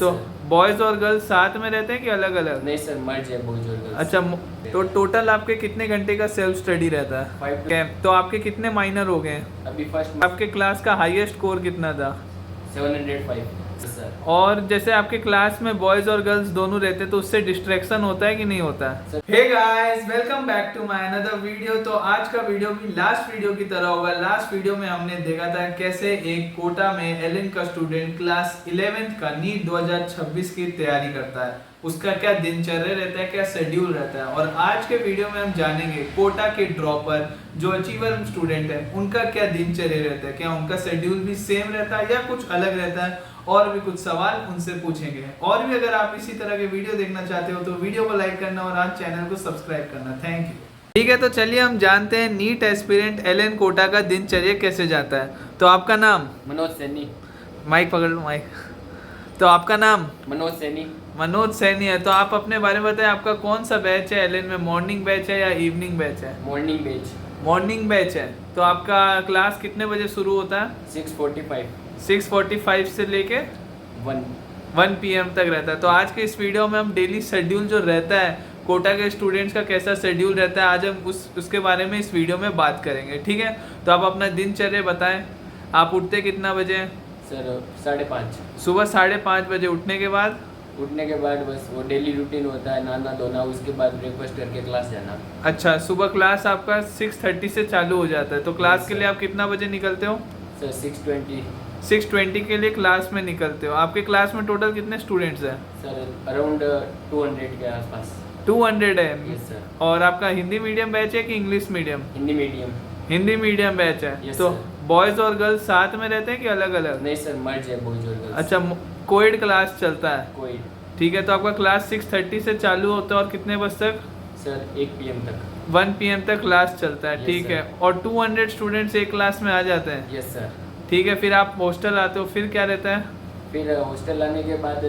तो sir. Boys और girls साथ में रहते हैं कि अलग अलग? नहीं सर, मर्ज है बॉयज और गर्ल्स। अच्छा, तो टोटल आपके कितने घंटे का सेल्फ स्टडी रहता है? 5 तो आपके कितने माइनर हो गए? अभी फर्स्ट आपके क्लास का हाईएस्ट स्कोर कितना था? 705 सर। और जैसे आपके क्लास में बॉयज और गर्ल्स दोनों रहते हैं तो उससे डिस्ट्रैक्शन होता है कि नहीं होता है? Hey guys, welcome back to my another video. तो आज का वीडियो भी लास्ट वीडियो की तरह होगा। लास्ट वीडियो में हमने देखा था कैसे एक कोटा में एलएन का स्टूडेंट क्लास 11th का नीट 2026 की तैयारी करता है, उसका क्या दिनचर्या रहता है, क्या शेड्यूल रहता है। और आज के वीडियो में हम जानेंगे कोटा के ड्रॉपर जो अचीवर स्टूडेंट है उनका क्या दिनचर्या रहता है, क्या उनका शेड्यूल भी सेम रहता है या कुछ अलग रहता है, और भी कुछ सवाल उनसे पूछेंगे। और भी अगर आप इसी तरह के वीडियो देखना चाहते हो तो वीडियो को लाइक करना और आज चैनल को सब्सक्राइब करना। Thank you. ठीक है, तो चलिए हम जानते हैं नीट एस्पिरेंट एलएन कोटा का दिनचर्या कैसे जाता है। तो आपका नाम? मनोज सैनी। माइक पकड़ लो, माइक। तो आपका नाम? मनोज सैनी। मनोज सैनी है। तो आप अपने बारे में बताएं, आपका कौन सा बैच है एलएन में? मॉर्निंग बैच है या इवनिंग बैच है? Morning batch. मॉर्निंग बैच है। तो आपका क्लास कितने बजे शुरू होता है? 6:45 6:45 से लेके 1 PM तक रहता है। तो आज के इस वीडियो में हम डेली शेड्यूल जो रहता है कोटा के स्टूडेंट्स का कैसा शेड्यूल रहता है, आज हम उसके बारे में इस वीडियो में बात करेंगे। ठीक है, तो आप अपना दिनचर्या बताएं। आप उठते कितना बजे हैं? सर 5:30। सुबह 5:30 बजे। उठने के बाद बस वो डेली रूटीन होता है, नहाना धोना, उसके बाद ब्रेकफास्ट करके क्लास जाना। अच्छा, सुबह क्लास आपका 6:30 से चालू हो जाता है। तो क्लास के लिए आप कितना बजे निकलते हो? सर 6:20। 6:20 के लिए क्लास में निकलते हो। आपके क्लास में टोटल कितने स्टूडेंट्स हैं? सर अराउंड 200 के आसपास। 200 है। Yes sir. और आपका हिंदी मीडियम बैच है कि English medium? Hindi medium. Hindi medium batch है। Yes, तो sir. बॉयज और गर्ल्स साथ में रहते हैं कि अलग अलग? नहीं सर, मर्ज है बॉयज और गर्ल्स। अच्छा, कोएड क्लास चलता है। कोई। ठीक है, तो आपका क्लास 6:30 से चालू होता है और कितने बजे तक? सर 1 PM तक। 1 PM तक क्लास चलता है। Yes, ठीक sir. है, और 200 स्टूडेंट्स एक क्लास में आ जाते हैं। Yes sir. ठीक है, फिर आप हॉस्टल आते हो, फिर क्या रहता है? फिर हॉस्टल आने के बाद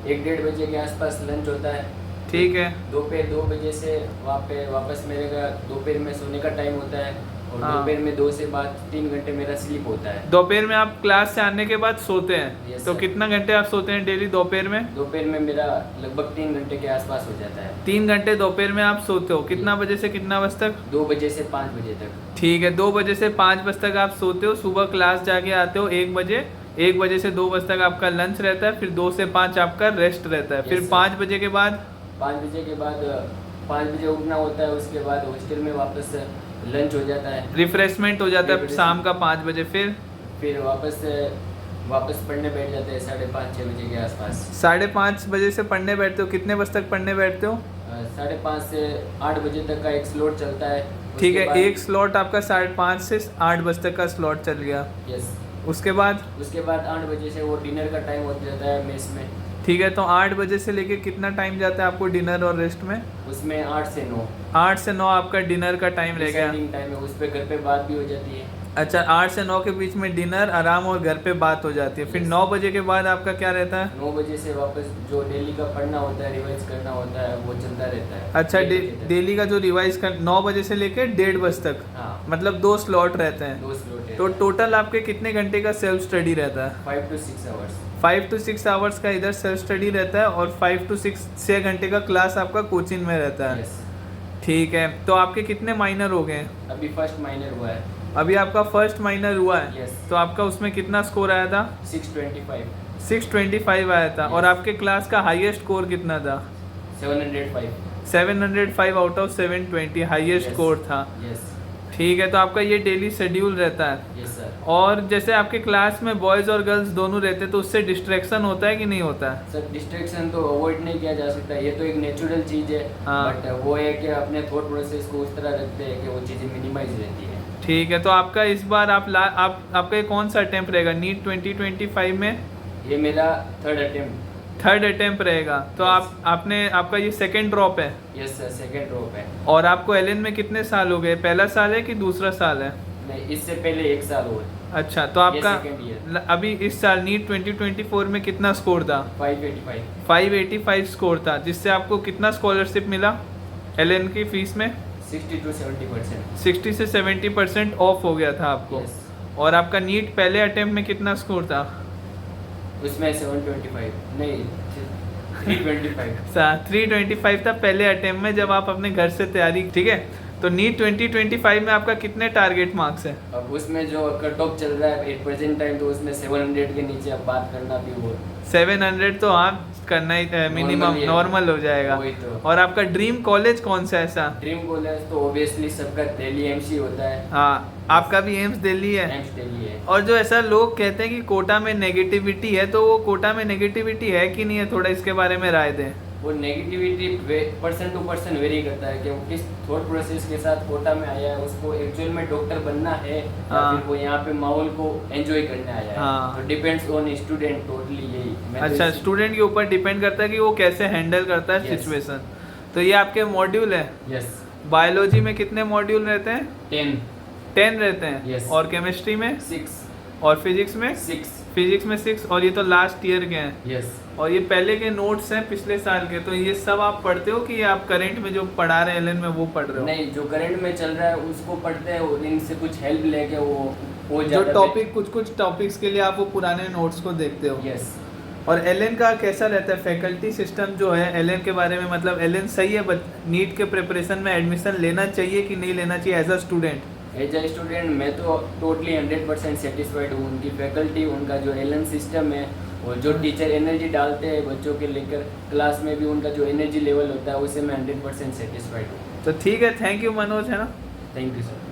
1-1:30 बजे के आसपास लंच होता है। ठीक है। दोपहर 2 बजे से वापस मेरे का दोपहर में सोने का टाइम होता है, और हाँ। दोपहर में 2 से बाद 3 घंटे मेरा स्लीप होता है। दोपहर में आप क्लास से आने के बाद सोते हैं? Yes, तो sir. कितना घंटे आप सोते हैं डेली दोपहर में? दोपहर में मेरा लगभग 3 घंटे के आसपास हो जाता है। 3 घंटे दोपहर में आप सोते हो। कितना बजे से कितना बजे तक? 2 बजे से 5 बजे तक। ठीक है, 2 बजे से 5 बजे तक आप सोते हो। सुबह क्लास जाके आते हो 1 बजे। 1 बजे से 2 बजे तक आपका लंच रहता है, फिर 2 से 5 आपका रेस्ट रहता है। Yes, फिर sir. 5 बजे के बाद 5 बजे के बाद 5 बजे उठना होता है, उसके बाद हॉस्टल में वापस लंच हो जाता है, रिफ्रेशमेंट हो जाता है Refreshment. शाम का 5 बजे। फिर वापस पढ़ने बैठ जाते हैं 5:30-6 बजे के आसपास। 5:30 बजे से पढ़ने बैठते हो। कितने बजे तक पढ़ने बैठते हो? 5:30 से 8 बजे तक का एक स्लॉट चलता है। ठीक उसके है, बाद- एक स्लॉट आपका 5:30 से 8 बजे तक का स्लॉट चल गया। यस। उसके बाद 8 बजे से वो डिनर का टाइम हो जाता है मेस में। ठीक है, तो 8 बजे से लेके कितना टाइम जाता है आपको डिनर और रेस्ट में? उसमें 8 से 9 8 से 9 आपका डिनर का टाइम रह गया। टाइम है, उस पे घर पे बात भी हो जाती है। अच्छा, 8 से 9 के बीच में डिनर, आराम और घर पे बात हो जाती है। फिर Yes. 9 बजे के बाद आपका क्या रहता है? 9 बजे से वापस जो डेली का पढ़ना होता है, रिवाइज करना होता है, वो चलता रहता है। अच्छा, 1 बजे तक। डेली का जो रिवाइज कर 9 बजे से लेके 1:30 बजे तक, हाँ, मतलब 2 स्लॉट रहते हैं। 2 स्लॉट है। तो टोटल आपके कितने घंटे का सेल्फ स्टडी रहता है? 5 to 6 आवर्स। 5 to 6 आवर्स का इधर सेल्फ स्टडी रहता है और 5 to 6 घंटे का क्लास आपका कोचिंग में रहता है। यस। ठीक है, तो आपके कितने माइनर हो गए? अभी फर्स्ट माइनर हुआ है। अभी आपका फर्स्ट माइनर हुआ है। Yes. तो आपका उसमें कितना स्कोर आया था? 625। 625 आया था। Yes. और आपके क्लास का हाईएस्ट स्कोर कितना था? 705। 705 out of 720 highest Yes. Score था। यस। ठीक है, तो आपका ये डेली शेड्यूल रहता है। Yes sir. और जैसे आपके क्लास में बॉयज़ और गर्ल्स दोनों रहते हैं तो उससे डिस्ट्रैक्शन होता है कि नहीं होता है? सर डिस्ट्रैक्शन तो अवॉइड नहीं किया जा सकता, ये तो एक नेचुरल चीज़ है। हाँ। बट वो है कि अपने थॉट प्रोसेस को उस तरह रखते हैं कि वो चीज़ें मिनिमाइज रहती है। ठीक है, तो आपका इस बार आपका ये कौन सा अटेम्प्ट रहेगा नीट 2025 में? ये मेरा 3rd अटेम्प्ट। 3rd अटेम्प्ट रहेगा। तो Yes. आपका ये 2nd ड्रॉप है। यस सर, 2nd ड्रॉप है। और आपको एलएन में कितने साल हो गए? पहला साल है कि दूसरा साल है? नहीं, इससे पहले 1 साल हुआ। अच्छा, तो आपका second year। अभी इस साल नीट 2024 में कितना स्कोर था? 585। 585 स्कोर था, जिससे आपको कितना स्कॉलरशिप मिला एलएन की फीस में? 60 to 70%। 60 से 70% ऑफ हो गया था आपको। Yes। और आपका नीट पहले अटेम्प्ट में कितना स्कोर था? उसमें 725 नहीं 325। 325 था पहले अटेम्प्ट में जब आप अपने घर से तैयारी, ठीक है। तो नीट 2025 में आपका कितने टारगेट मार्क्स है? अब उसमें जो कट ऑफ चल रहा है एट प्रेजेंट टाइम, तो उसमें 700 के नीचे अब बात करना भी वो 700 तो आप करना ही मिनिमम Normal ही है। नॉर्मल हो जाएगा। वही तो। और आपका ड्रीम कॉलेज कौन सा है ऐसा? ड्रीम कॉलेज तो ऑब्वियसली सबका दिल्ली एमसी होता है। हाँ, आपका भी एम्स दिल्ली है। एम्स दिल्ली है। और जो ऐसा लोग कहते हैं कि कोटा में नेगेटिविटी है, तो वो कोटा में नेगेटिविटी है कि नहीं है, थोड़ा इसके बारे में राय दें। वो negativity person to person vary करता है कि वो किस थॉट प्रोसेस के साथ कोटा में आया है, उसको एक्चुअल में डॉक्टर बनना है या हाँ। फिर वो यहाँ पे माहौल को एंजॉय करने आया है। हाँ। तो डिपेंड्स ऑन स्टूडेंट टोटली यही। मैं तो अच्छा, स्टूडेंट के ऊपर डिपेंड करता है कि वो कैसे हैंडल करता है Yes. सिचुएशन। तो ये आपके मॉड्यूल है। यस बायोलॉजी में कितने मॉड्यूल रहते हैं? 10 10 रहते हैं। Yes. और केमिस्ट्री में 6 और फिजिक्स में 6 फिजिक्स में 6। और ये तो लास्ट ईयर के हैं। यस। और ये पहले के नोट्स हैं पिछले साल के। तो ये सब आप पढ़ते हो कि आप करंट में जो पढ़ा रहे हैं एलन में वो पढ़ रहे हो? नहीं, जो करंट में चल रहा है उसको पढ़ते हैं और इनसे कुछ हेल्प लेके वो जो टॉपिक, कुछ टॉपिक्स के लिए आप वो पुराने नोट्स को देखते हो। यस। और एलन का कैसा रहता है फैकल्टी सिस्टम जो है एलन के बारे में? मतलब एलन सही है, नीट के प्रिपरेशन में एडमिशन लेना चाहिए कि नहीं लेना चाहिए as a student? As a student मैं तो टोटली 100% सेटिस्फाइड हूँ। उनकी फैकल्टी, उनका जो एलन सिस्टम है और जो टीचर एनर्जी डालते हैं बच्चों के लेकर क्लास में भी, उनका जो एनर्जी लेवल होता है उससे मैं 100% सेटिस्फाइड हूँ। तो ठीक है, थैंक यू मनोज, है ना। Thank you sir.